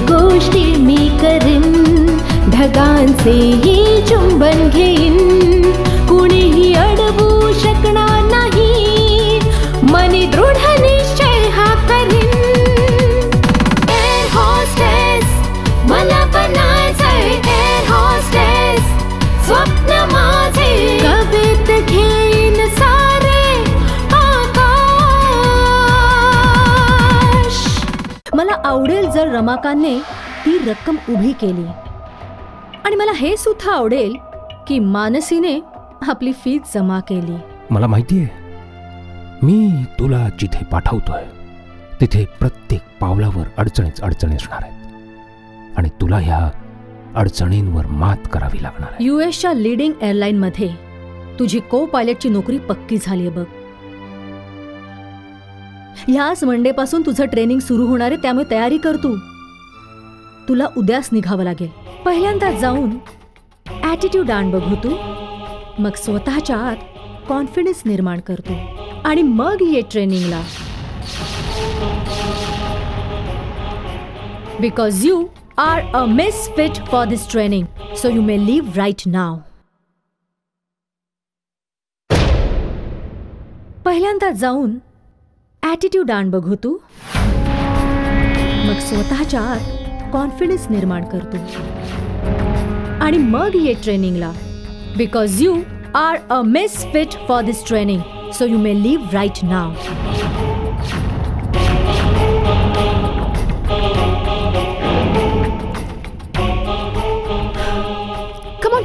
गोष्टी मी करीन, ढगांचेही चुंबन घेईन, कुणीही अडवू शकणार नाही, मनी दृढ निश्चय हा करीन. एअर होस्टेस मला बनायचंय, एअर होस्टेस स्वप्न माझे, कवित घेईन सारे आकाश. मला आवडेल जर रमाकांतने ती रक्कम उभी केली, आणि मला हे सुद्धा आवडेल की मानसीने आपली फीस जमा केली. मला माहितीये, मी तुला जिथे पाठवतोय तिथे प्रत्येक पावलावर अडचणीच अडचणी असणार आहेत, आणि तुला ह्या अडचणींवर मात करावी लागणार आहे. युएसच्या लीडिंग एअरलाईन मध्ये तुझी को पायलटची नोकरी पक्की झालीये बघ. ह्याच मंडे पासून तुझं ट्रेनिंग सुरू होणार आहे, त्यामुळे तयारी कर तू. तुला उद्याच निघावं लागेल. पहिल्यांदा जाऊन ॲटिट्यूड आण बघू तू, मग स्वतःच्या आत कॉन्फिडन्स निर्माण करतो, आणि मग ये ट्रेनिंगला. Because you are a misfit for this training, so you may leave right now. पहिल्यांदा जाऊन ॲटिट्यूड आण बघू तू, मग स्वतःच्या आत कॉन्फिडन्स निर्माण करतो, आणि मग ये ट्रेनिंगला. Because you are a misfit for this training, so you may leave right now.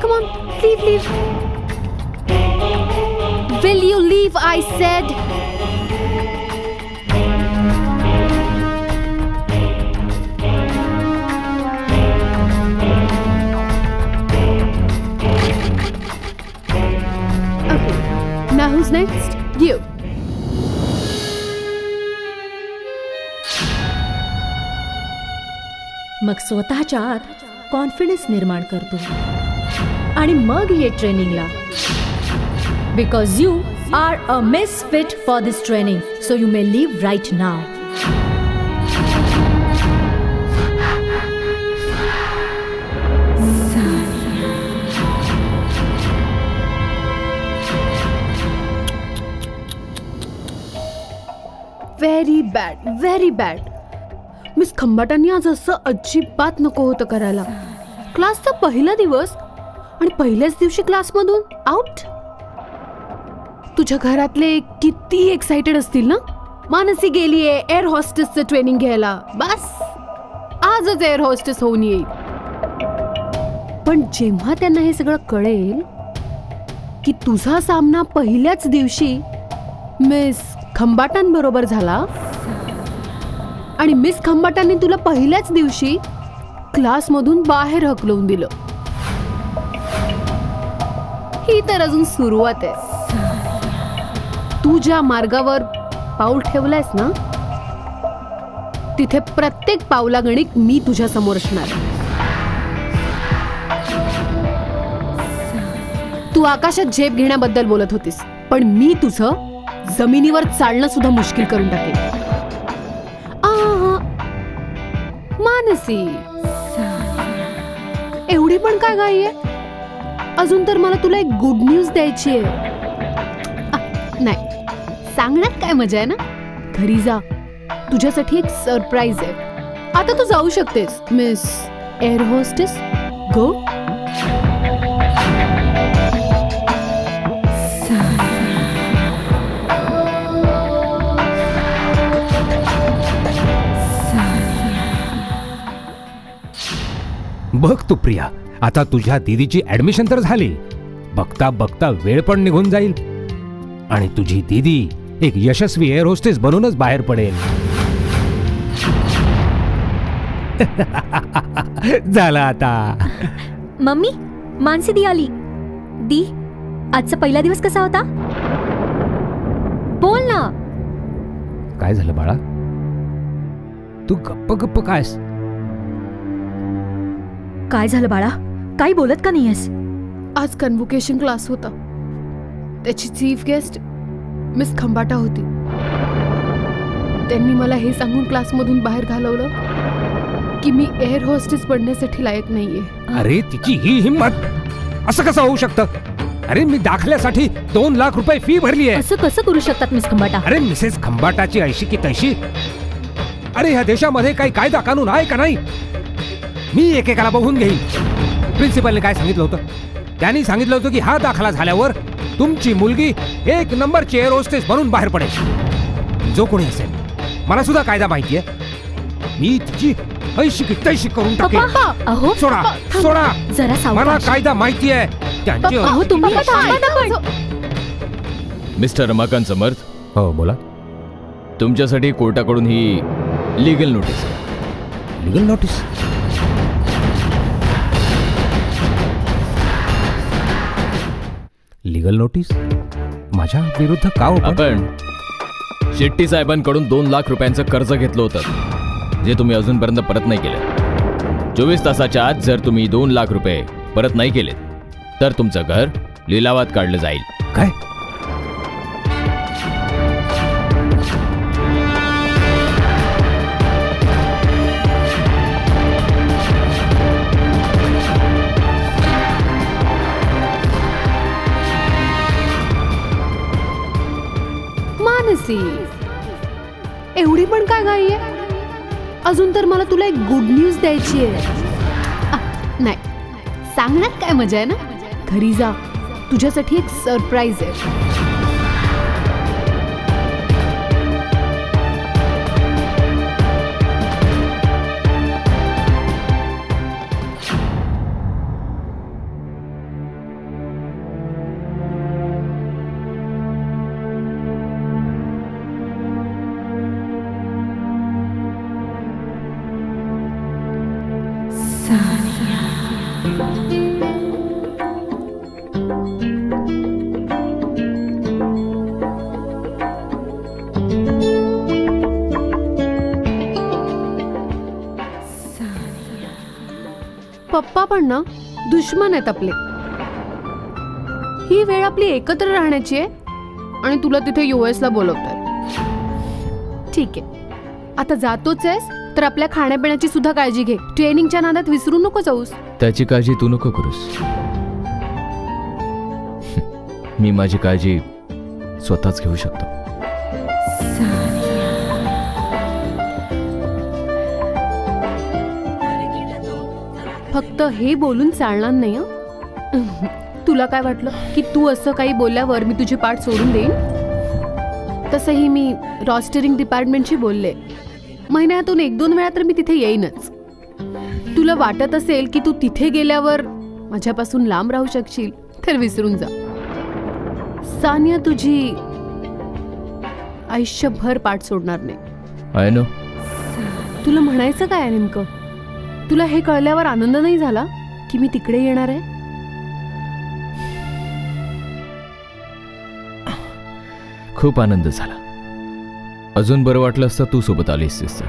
Come on, leave. Will you leave, I said? Now who's next? You. मग स्वतःच्या आत कॉन्फिडन्स निर्माण करतो, आणि मग ये ट्रेनिंगला. Because you are a misfit for this training, so you may leave right now. Very bad. Miss खंबाटांनी आज असं अजिबात नको होतं करायला. क्लासचा पहिला दिवस आणि पहिल्याच दिवशी क्लासमधून आउट. तुझ्या घरातले किती एक्साइटेड असतील ना. मानसी गेलीये एअर हॉस्टेसचं ट्रेनिंग घ्यायला. बस आजच एअर हॉस्टेस होऊन येईल. पण जेव्हा त्यांना हे सगळं कळेल की तुझा सामना पहिल्याच दिवशी मिस खंबाटांबरोबर झाला, आणि मिस खंबाटांनी तुला पहिल्याच दिवशी क्लासमधून बाहेर हकलवून दिलं. ही तर अजून सुरुवात आहे. तू ज्या मार्गावर पाऊल ठेवलंयस ना, तिथे प्रत्येक पावलागणिक मी तुझ्या समोर असणार. तू आकाशात झेप घेण्याबद्दल बोलत होतीस, पण मी तुझं जमिनीवर चालणं सुद्धा मुश्किल करून टाकेल. मानसी, एवढी पण काय घाई आहे? अजून तर मला तुला एक गुड न्यूज द्यायची आहे. नाही, सांगण्यात काय मजा आहे ना. घरी जा, तुझ्यासाठी एक सरप्राईज आहे. आता तू जाऊ शकतेस मिस एअर होस्टेस. गो. बघ तू प्रिया, आता तुझ्या दीदीची ऍडमिशन तर झाली, बघता बघता वेळ पण निघून जाईल आणि तुझी दीदी एक यशस्वी एअर होस्टेस बनूनच बाहेर पडेल. झालं आता. मम्मी, मानसी दी आली. दी, आजचा पहिला दिवस कसा होता? बोल ना. काय झालं बाळा? तू गप्प गप्प कायस? काय झालं बाळा? काही बोलत का नाहीयेस? आज कन्व्होकेशन क्लास होता. त्याची चीफ गेस्ट मिस खंबाटा होती. त्यांनी मला हे सांगून क्लासमधून बाहेर घालवलं की मी एअर होस्टेस बनण्यासाठी लायक नाहीये. अरे तिची ही हिंमत! असं कसं होऊ शकतं? अरे मी दाखल्यासाठी 2 लाख रुपये फी भरली आहे. असं कसं करू शकतात मिस खंबाटा? अरे मिसेस खंबाटाची ऐशी की तैशी. अरे ह्या देशामध्ये काही कायदा कानून आहे का नाही? मी एकेकाला बघून घेईन. प्रिन्सिपलने काय सांगितलं होतं? त्यांनी सांगितलं होतं की हा दाखला झाल्यावर तुमची मुलगी 1 नंबरची एअर होस्टेस बनून बाहेर पडेल. जो कोणी असेल, मला सुद्धा कायदा माहिती आहे. मी तिची ऐशी की तैशी करून टाकेन. अहो सोडा सोडा, जरा सावकाश. मला कायदा माहिती आहे. त्यांची अहो तुम्ही थांबा ना पण. मिस्टर रमाकांत समर्थ, हो बोला. तुमच्यासाठी कोर्टाकडून ही लीगल नोटीस आहे. Legal notice? लीगल नोटीस माझ्या विरुद्ध का? आपण शेट्टी साहेबांकडून 2 लाख रुपयांचं कर्ज घेतलं होतं, जे तुम्ही अजूनपर्यंत परत नाही केलं. 24 तासाच्या आत जर तुम्ही 2 लाख रुपये परत नाही केलेत तर तुमचं घर लिलावात काढलं जाईल. काय? मानसी, एवढी पण काय घाई आहे? अजून तर मला तुला एक गुड न्यूज द्यायची आहे. नाही, सांगण्यात काय मजा आहे ना. घरी जा, तुझ्यासाठी एक सरप्राईज आहे. पप्पा पण ना दुश्मन आहेत आपले. ही वेळ आपली एकत्र राहण्याची आहे आणि तुला तिथे US ला बोलवतात. ठीक आहे, आता जातोच आहेस तर आपल्या खाण्यापिण्याची सुद्धा काळजी घे. ट्रेनिंगच्या नादात विसरू नको जाऊस. त्याची काळजी तू नको करूस. मी माझी काळजी स्वतःच घेऊ शकतो. फक्त हे बोलून चालणार नाही. तुला काय वाटलं की तू असं काही बोलल्यावर मी तुझी पाठ सोडून देईन? तसंही मी रॉस्टरिंग डिपार्टमेंटशी बोलले. महिन्यातून 1-2 वेळा तर मी तिथे येईनच. तुला वाटत असेल की तू तिथे गेल्यावर माझ्यापासून लांब राहू शकशील तर विसरून जा. सानिया तुझी आयुष्यभर पाठ सोडणार नाही. I know. तुला म्हणायचं काय नेमकं? तुला हे कळल्यावर आनंद नाही झाला की मी तिकडे येणार आहे? खूप आनंद झाला. अजून बरं वाटलं असतं तू सोबत आलीस सिस्टर.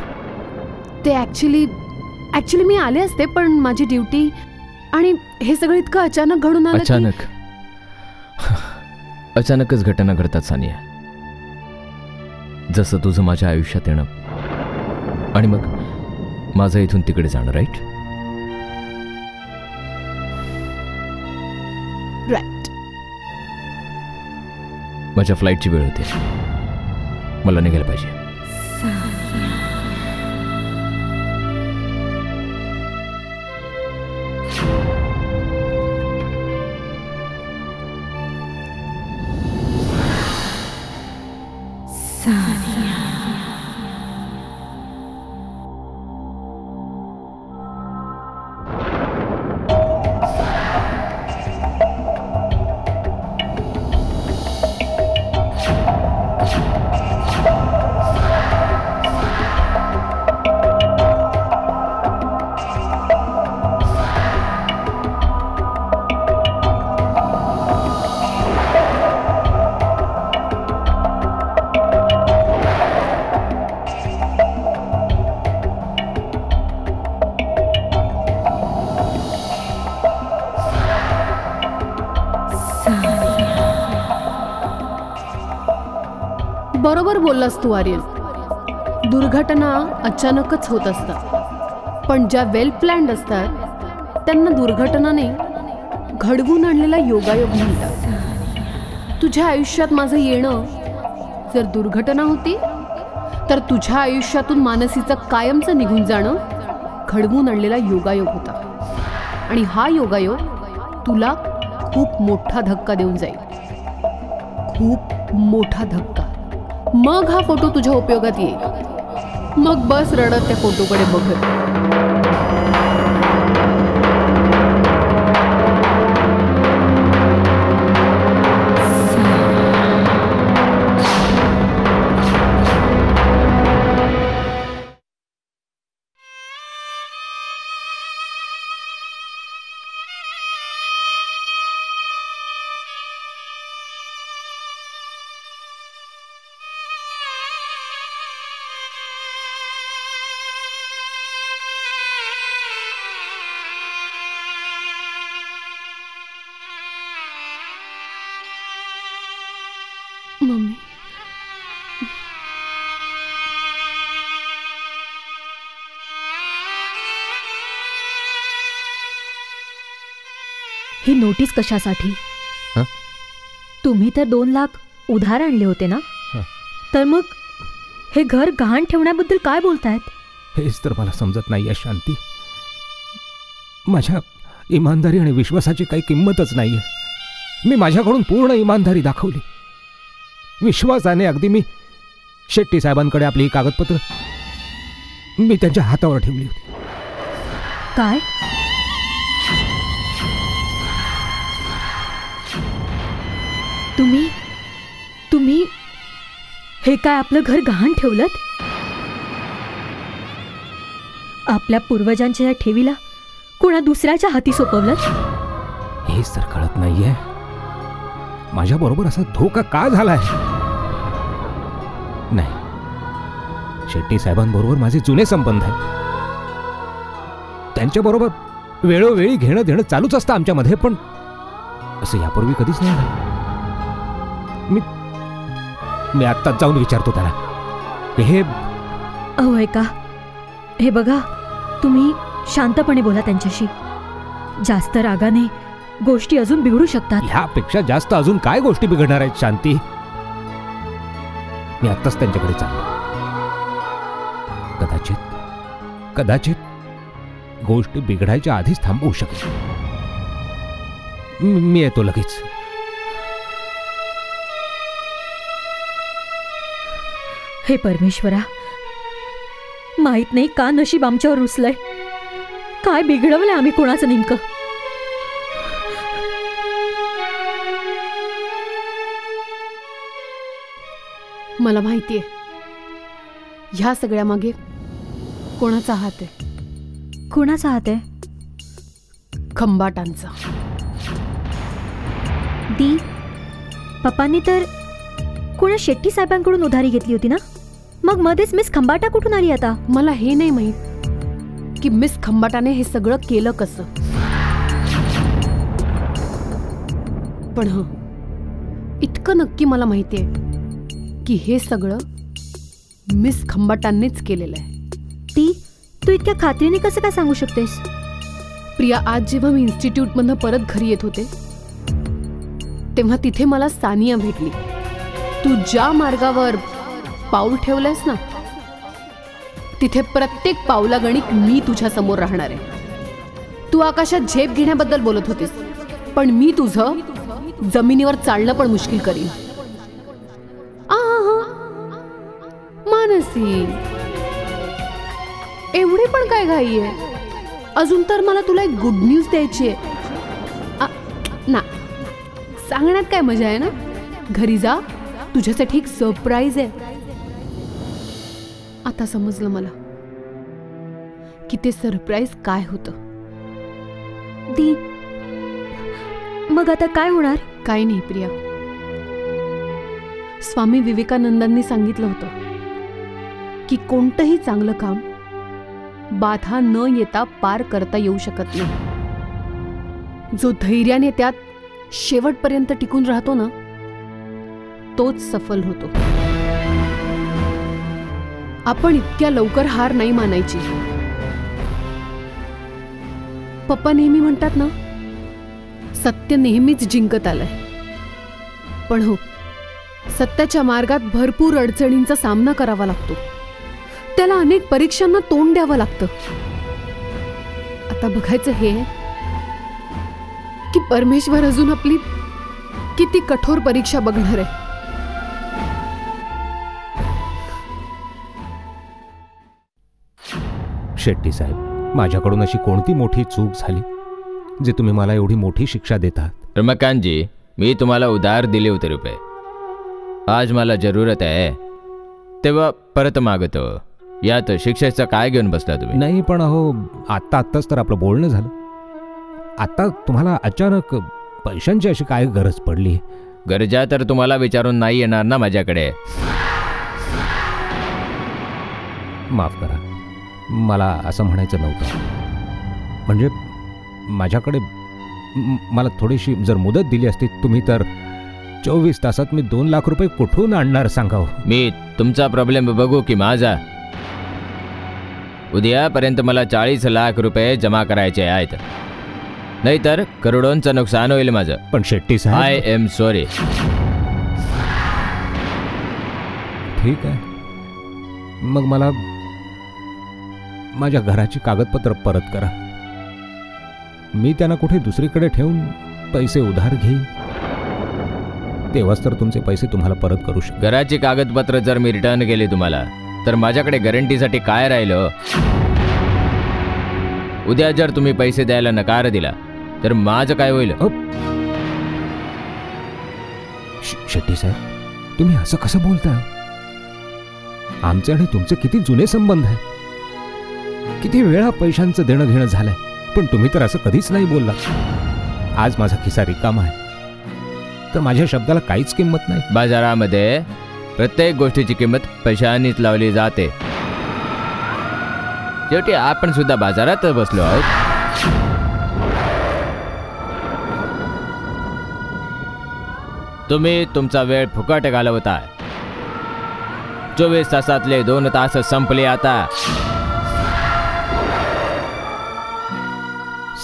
ते ऍक्च्युली मी आले असते, पण माझी ड्युटी आणि हे सगळं इतकं अचानक घडून आलं. अचानकच घटना घडतात सानिया. जसं तुझं माझ्या आयुष्यात येणं आणि मग माझं इथून तिकडे जाणं. राईट? राईट. माझ्या फ्लाईटची वेळ होते. मला निघायला पाहिजे. बरोबर बोललास तू आर्यन. दुर्घटना अचानकच होत असतात, पण ज्या वेल प्लॅन्ड असतात त्यांना दुर्घटनाने घडवून आणलेला योगायोग म्हणतात. तुझ्या आयुष्यात माझं येणं जर दुर्घटना होती, तर तुझ्या आयुष्यातून मानसीचं कायमचं निघून जाणं घडवून आणलेला योगायोग होता. आणि हा योगायोग तुला खूप मोठा धक्का देऊन जाईल, खूप मोठा धक्का. मग हा फोटो तुझ्या उपयोगात येईल. मग बस रडत त्या फोटोकडे बघत. मम्मी, ही नोटीस कशासाठी? हं? तुम्ही तर 2 लाख उधार आणले होते ना? हं. तर मग हे घर गहाण ठेवण्याबद्दल काय बोलतायत? हेच तर मला समजत नाहीये शांती. माझ्या इमानदारी आणि विश्वासाची काही किंमतच नाहीये. मी माझ्याकडून पूर्ण इमानदारी दाखवली. विश्वासाने अगदी मी शेट्टी साहेबांकडे आपली कागदपत्र मी त्यांच्या हातावर ठेवली होती. काय? तुम्ही हे काय आपलं घर गहाण ठेवलं? आपल्या पूर्वजांच्या या ठेवीला कोणा दुसऱ्याच्या हाती सोपवलं? हेच तर कळत नाहीये. माझ्या बरोबर असा धोका का झालाय? नाही, शेट्टी साहेबांबरोबर माझे जुने संबंध आहेत. त्यांच्याबरोबर वेळोवेळी घेणं देणं चालूच असतं आमच्यामध्ये, पण असं यापूर्वी कधीच नाही झालं. मी आत्ताच जाऊन विचारतो त्याला. हे अहो ऐका, हे बघा, तुम्ही शांतपणे बोला त्यांच्याशी. जास्त रागाने गोष्टी अजून बिघडू शकतात. ह्यापेक्षा जास्त अजून काय गोष्टी बिघडणार आहेत शांती? मी आत्ताच त्यांच्याकडे चाललो. कदाचित गोष्टी बिघडायच्या आधीच थांबवू शकेल. मी येतो लगेच. हे परमेश्वरा, माहित नाही का नशीब आमच्यावर रुसलंय. काय बिघडवलंय आम्ही कोणाचं नेमकं? मला माहितीये ह्या सगळ्या मागे कोणाचा हात आहे. कोणाचा हात आहे? खंबाटांचा. दी, पप्पांनी तर कोणा शेट्टी साहेबांकडून उधारी घेतली होती ना? मग मध्येच मिस खंबाटा कुठून आली आता? मला हे नाही माहित की मिस खंबाटाने हे सगळं केलं कसं, पण इतकं नक्की मला माहितीये की हे सगळं मिस खंबाटांनीच केलेलं आहे. ती, तू इतक्या खात्रीने कसं काय सांगू शकतेस? प्रिया, आज जेव्हा मी इन्स्टिट्यूटमधनं परत घरी येत होते तेव्हा तिथे मला सानिया भेटली. तू ज्या मार्गावर पाऊल ठेवलंयस ना, तिथे प्रत्येक पावलागणिक मी तुझ्या समोर राहणार आहे. तू आकाशात झेप घेण्याबद्दल बोलत होतीस, पण मी तुझं जमिनीवर चालणं पण मुश्किल करीन. मानसी, एवढी पण काय घाई आहे? अजून तर मला तुला एक गुड न्यूज द्यायची आहे ना. सांगण्यात काय मजा आहे ना. घरी जा, तुझ्यासाठी एक सरप्राईज आहे. आता समजलं मला की ते सरप्राईज काय होतं. दी, मग आता काय होणार? काय नाही प्रिया, स्वामी विवेकानंदांनी सांगितलं होतं की कोणतंही चांगलं काम बाधा न येता पार करता येऊ शकत नाही. जो धैर्याने त्यात शेवटपर्यंत टिकून राहतो ना, तोच सफल होतो. आपण इतक्या लवकर हार नाही मानायची. पप्पा नेहमी म्हणतात ना, सत्य नेहमीच जिंकत आलंय. पण हो, सत्याच्या मार्गात भरपूर अडचणींचा सामना करावा लागतो. त्याला अनेक परीक्षांना तोंड द्यावं लागतं. आता बघायचं हे की परमेश्वर अजून आपली किती कठोर परीक्षा बघणार आहे. शेट्टी साहेब, माझ्याकडून अशी कोणती मोठी चूक झाली जे तुम्ही मला एवढी मोठी शिक्षा देतात? रमाकांतजी, मी तुम्हाला उधार दिले होते रुपये. आज मला जरूरत आहे तेव्हा परत मागतो. यात शिक्षेचं काय घेऊन बसला तुम्ही? नाही, पण अहो, आत्ताच तर आपलं बोलणं झालं. आता तुम्हाला अचानक पैशांची अशी काय गरज पडली? गरजा तर तुम्हाला विचारून नाही येणार ना माझ्याकडे. माफ करा, मला असं म्हणायचं नव्हतं. म्हणजे माझ्याकडे मला थोडीशी जर मुदत दिली असती तुम्ही, तर 24 तासात मी 2 लाख रुपये कुठून आणणार सांगाव? मी तुमचा प्रॉब्लेम बघू की माझा? उद्यापर्यंत मला 40 लाख रुपये जमा करायचे आहेत, नाहीतर करोडोंचं नुकसान होईल माझं. पण शेट्टी साहेब, आय एम सॉरी. ठीक आहे, मग मला माझ्या घराची कागदपत्र परत करा. मी त्यांना कुठे दुसरीकडे ठेवून पैसे उधार घेईन, तेव्हाच तर तुमचे पैसे तुम्हाला परत करू शकतो. घराची कागदपत्र जर मी रिटर्न केली तुम्हाला, तर माझ्याकडे गॅरंटीसाठी काय राहिलं? उद्या जर तुम्ही पैसे द्यायला नकार दिला तर माझं काय होईल? शेट्टी साहेब, तुम्ही असं कसं बोलताय? आमचे आणि तुमचे किती जुने संबंध आहे. किती वेळा पैशांचं देणं घेणं झालंय, पण तुम्ही तर असं कधीच नाही बोलला. आज माझा खिसा रिकामा आहे, तर माझ्या शब्दाला काहीच किंमत नाही. बाजारामध्ये प्रत्येक गोष्टीची किंमत पैशांनीच लावली जाते. शेवटी आपण सुद्धा बाजारात बसलो आहोत. तुम्ही तुमचा वेळ फुकट घालवताय. 24 तासातले 2 तास संपले आता.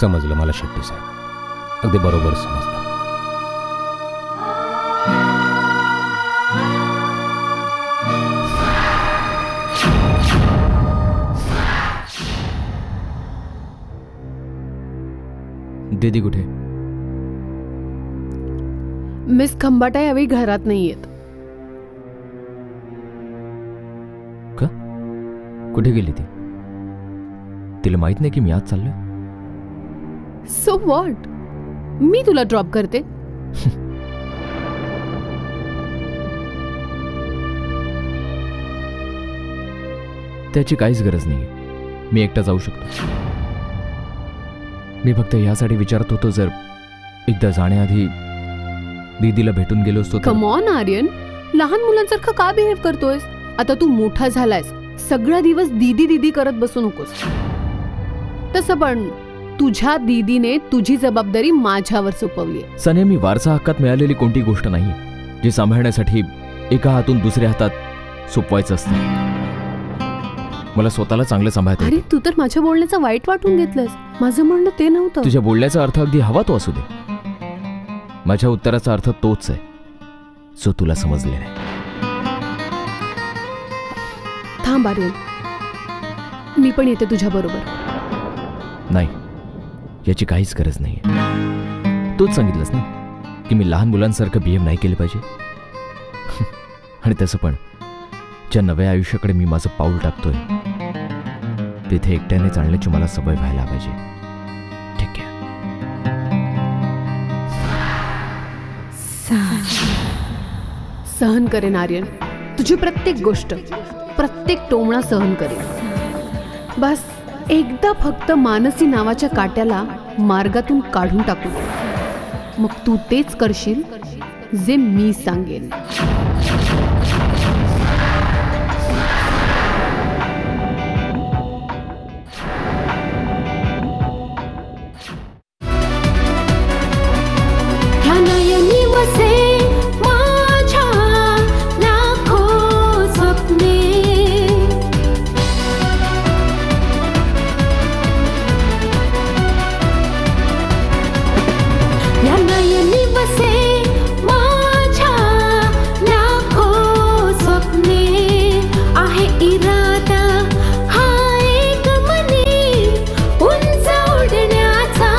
समजलं मला शेट्टी साहेब, अगदी बरोबर समजलं. दीदी कुठे? मिस खंबाटा यावेळी घरात नाहीयेत. का? कुठे गेली ती? तिला माहित नाही की मी आज चाललोय? सो व्हॉट, मी तुला ड्रॉप करते. त्याची काहीच गरज नाही. मी एकटा जाऊ शकतो. मी फक्त यासाठी विचारत होतो, जर एकदा जाण्याआधी दीदीला भेटून गेलो असतो. कम ऑन आर्यन, लहान मुलांसारखं का बिहेव करतोयस? आता तू मोठा झालायस, सगळा दिवस दीदी दीदी करत बसू नकोस. तसं पण तुझ्या दीदीने तुझी जबाबदारी माझ्यावर सोपवली. सने, मी वारसा हक्कात मिळालेली कोणती गोष्ट नाहीये जी सांभाळण्यासाठी एका हातून दुसऱ्या हातात सोपवायचं असतं. मला स्वतःला चांगलं सांभाळता अरे, तू तर माझ्या बोलण्याचं वाईट वाटून घेतलंस. माझं म्हणणं ते नव्हतं. तुझ्या बोलण्याचा अर्थ अगदी हवा तो असू दे. माझ्या उत्तराचा अर्थ तोच आहे जो तुला समजलेला आहे. थांब आर्यन, मी पण येते तुझ्या बरोबर. नाही, याची काहीच गरज नाहीये. तूच सांगितलंस ना की मी लहान मुलांसारखं बिहेव नाही केलं पाहिजे. आणि तसं पण ज्या नव्या आयुष्याकडे मी माझं पाऊल टाकतोय, तिथे एकट्याने चालण्याची मला सवय व्हायला पाहिजे. ठीक आहे? सहन करेन आर्यन, तुझी प्रत्येक गोष्ट, प्रत्येक टोमणा सहन करेन. बस एकदा फक्त मानसी नावाच्या काट्याला मार्गातून काढून टाकू, मग तू तेच करशील जे मी सांगेन. ह्या वसे माझ्या लाखो स्वप्ने. या नयनी वसे माझ्या लाखो स्वप्ने. आहे इरादा हा एक मनी उंच उडण्याचा.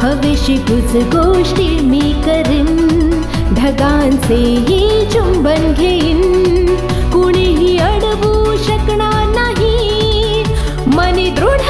हवेशी कुछ गोष्टी मी करीन, ढगांचेही चुंबन घेईन. कुणीही अडवू शकणार नाही, मनी दृढ